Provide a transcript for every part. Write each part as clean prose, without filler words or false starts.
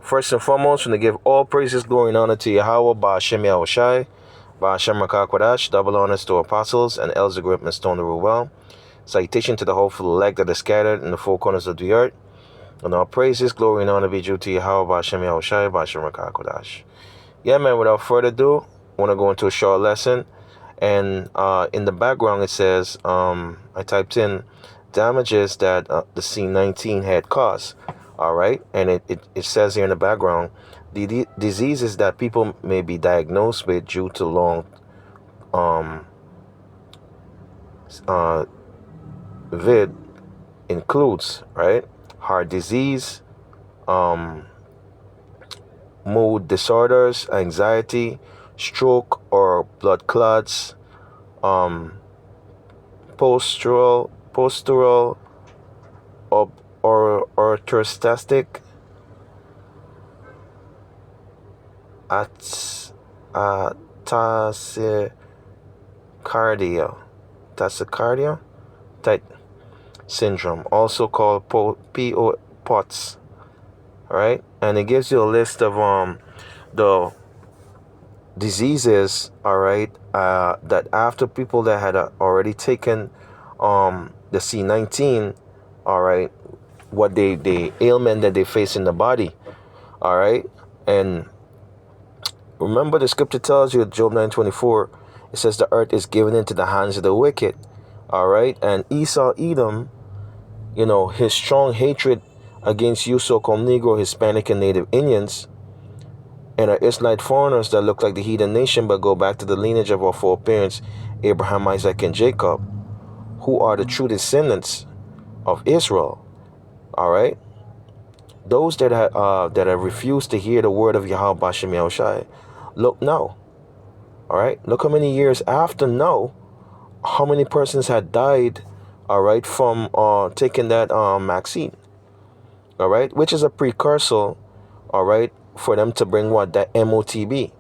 First and foremost, we give all praises, glory, and honor to Yahweh, Ba'ashem Yahushai, Ba'ashem Rakah, double honors to apostles and elders of great and stone the rule well. Salutation to the hopeful elect that are scattered in the four corners of the earth. And all praises, glory, and honor be due to Yahweh, Ba'ashem Yahushai, Ba'ashem Rakah. Yeah, man, without further ado, I want to go into a short lesson. And in the background, it says, I typed in damages that the C19 had caused. All right. And it says here in the background, the diseases that people may be diagnosed with due to long vid includes, right, heart disease, mood disorders, anxiety, stroke or blood clots, postural or orthostatic tachycardia type syndrome, also called POTS. All right, and it gives you a list of the diseases, all right, that after people that had already taken the C19, all right, what the ailment that they face in the body, all right. And remember, the scripture tells you, Job 9:24, it says the earth is given into the hands of the wicked, all right. And Esau, Edom, you know, his strong hatred against you so-called Negro, Hispanic, and Native Indians, and our Israelite foreigners that look like the heathen nation but go back to the lineage of our foreparents, Abraham, Isaac, and Jacob, who are the true descendants of Israel. All right, those that have refused to hear the word of Yahweh Ba'ashem Yahushai, look now. All right, look how many years after now, how many persons had died, all right, from taking that vaccine, all right, which is a precursor, all right, for them to bring what? That MOTB,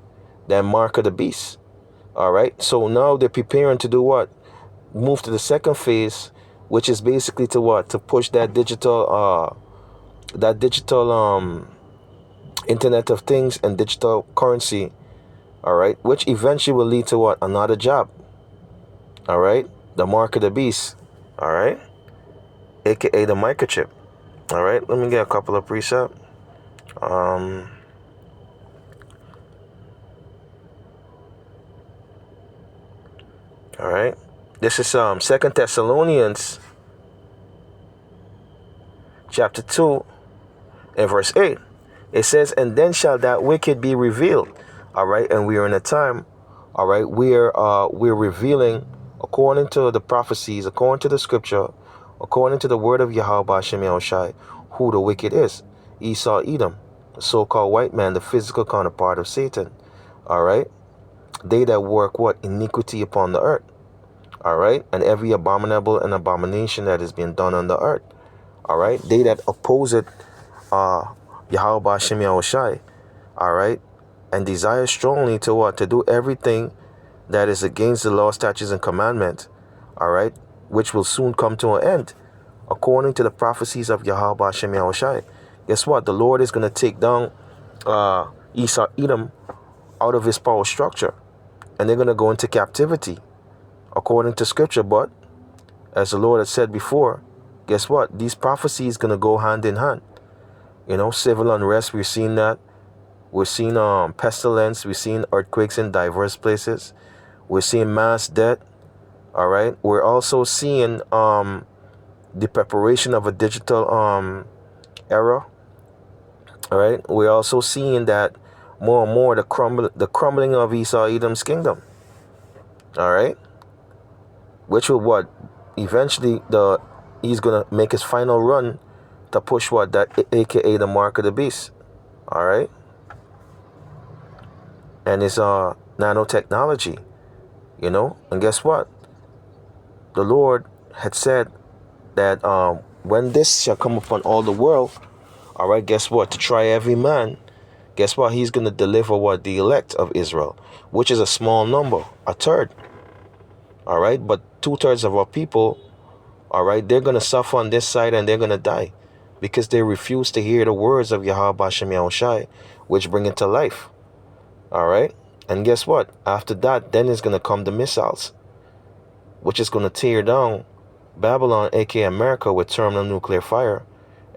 that mark of the beast. All right, so now they're preparing to do what? Move to the second phase, which is basically to what? To push that digital Internet of Things and digital currency, all right, which eventually will lead to what? Another job, all right, the mark of the beast, all right, aka the microchip. All right, let me get a couple of precepts. All right, this is 2 Thessalonians chapter 2 and verse 8. It says, and then shall that wicked be revealed. All right, and we are in a time, all right, we're revealing according to the prophecies, according to the scripture, according to the word of Yahweh Ba'ashem Yahushai, who the wicked is. Esau, Edom, the so-called white man, the physical counterpart of Satan. All right, they that work what? Iniquity upon the earth. All right, and every abominable and abomination that is being done on the earth. All right, they that oppose it, Yahweh Ba'ashem Yahushai, all right, and desire strongly to what? To do everything that is against the law, statutes, and commandments, all right, which will soon come to an end, according to the prophecies of Yahweh Ba'ashem Yahushai. Guess what? The Lord is going to take down Esau, Edom, out of his power structure, and they're going to go into captivity, according to scripture. But as the Lord had said before, guess what? These prophecies going to go hand in hand. You know, civil unrest, we're seeing that. We're seeing pestilence. We're seeing earthquakes in diverse places. We're seeing mass death. All right. We're also seeing the preparation of a digital era. All right. We're also seeing that more and more the crumbling of Esau, Edom's kingdom. All right. Which will what? Eventually he's gonna make his final run to push what? That aka the mark of the beast. All right. And it's nanotechnology, you know. And guess what? The Lord had said that when this shall come upon all the world, all right, guess what? To try every man, guess what? He's going to deliver what? The elect of Israel, which is a small number, a third. All right, but 2/3 of our people, all right, they're going to suffer on this side and they're going to die because they refuse to hear the words of Yahweh Bashem Yahushai, which bring it to life. All right? And guess what? After that, then is going to come the missiles, which is going to tear down Babylon, aka America, with terminal nuclear fire,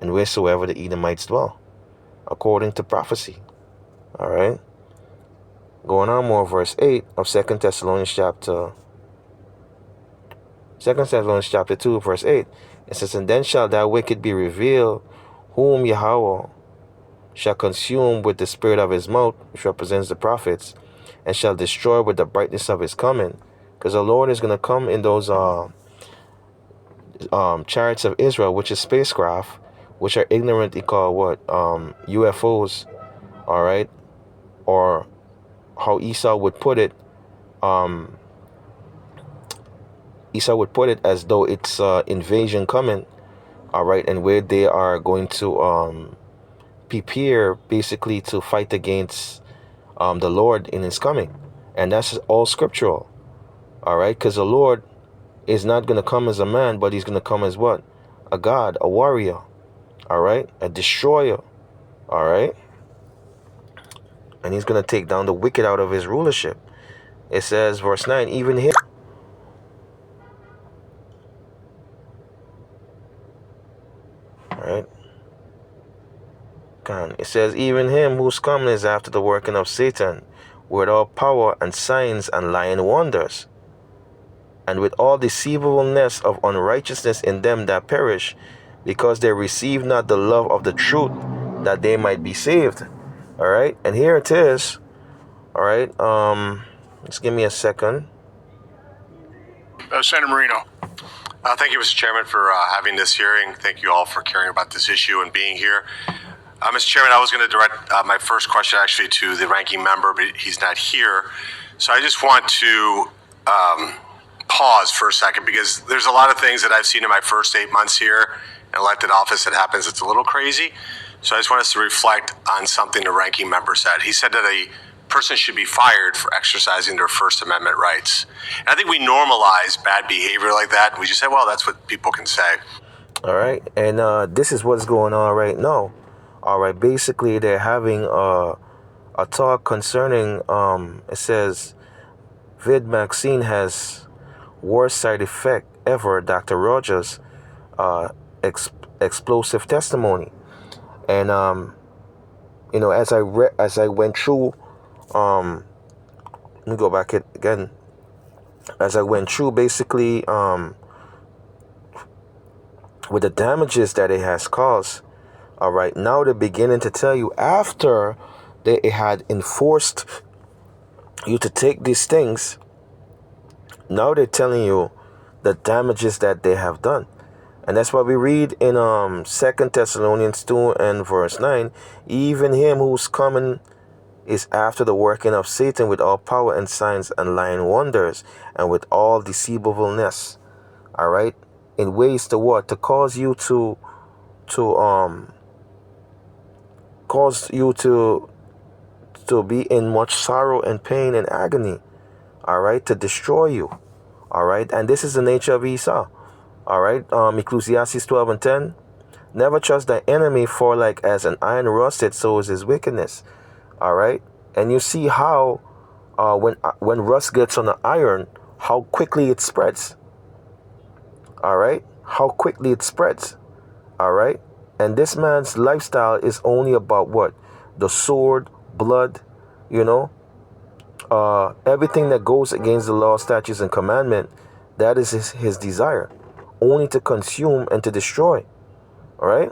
and wheresoever the Edomites dwell, according to prophecy. All right? Going on more, verse 8 of 2 Thessalonians chapter 2, verse 8. It says, and then shall that wicked be revealed, whom Yahweh shall consume with the spirit of his mouth, which represents the prophets, and shall destroy with the brightness of his coming. Because the Lord is going to come in those chariots of Israel, which is spacecraft, which are ignorantly called what? UFOs, all right? Or how Esau would put it as though it's invasion coming, all right? And where they are going to prepare basically to fight against the Lord in his coming. And that's all scriptural, all right? Because the Lord is not going to come as a man, but he's going to come as what? A God, a warrior, all right? A destroyer, all right? And he's going to take down the wicked out of his rulership. It says, verse 9, even him. All right? It says, even him whose coming is after the working of Satan, with all power and signs and lying wonders, and with all deceivableness of unrighteousness in them that perish, because they receive not the love of the truth, that they might be saved. All right, and here it is. All right, just give me a second. Senator Marino. Thank you, Mr. Chairman, for having this hearing. Thank you all for caring about this issue and being here. Mr. Chairman, I was going to direct my first question actually to the ranking member, but he's not here. So I just want to pause for a second, because there's a lot of things that I've seen in my first 8 months here in elected office that happens. It's a little crazy. So I just want us to reflect on something the ranking member said. He said that a person should be fired for exercising their First Amendment rights. And I think we normalize bad behavior like that. And we just say, well, that's what people can say. All right. And this is what's going on right now. All right. Basically, they're having a talk concerning, it says, Vid vaccine has worst side effect ever, Dr. Rogers' explosive testimony. And, you know, as I went through, let me go back again. As I went through, basically, with the damages that it has caused, all right, now they're beginning to tell you, after they had enforced you to take these things, now they're telling you the damages that they have done. And that's what we read in 2 Thessalonians 2 and verse 9. Even him whose coming is after the working of Satan, with all power and signs and lying wonders, and with all deceivableness. All right? In ways to what? To cause you to be in much sorrow and pain and agony. All right? To destroy you. All right? And this is the nature of Esau. All right, Ecclesiastes 12 and 10. Never trust thy enemy, for like as an iron rusted, so is his wickedness. All right, and you see how when rust gets on the iron, how quickly it spreads. All right, how quickly it spreads. All right, and this man's lifestyle is only about what? The sword, blood, you know, everything that goes against the law, statutes, and commandment. That is his desire. Only to consume and to destroy. All right?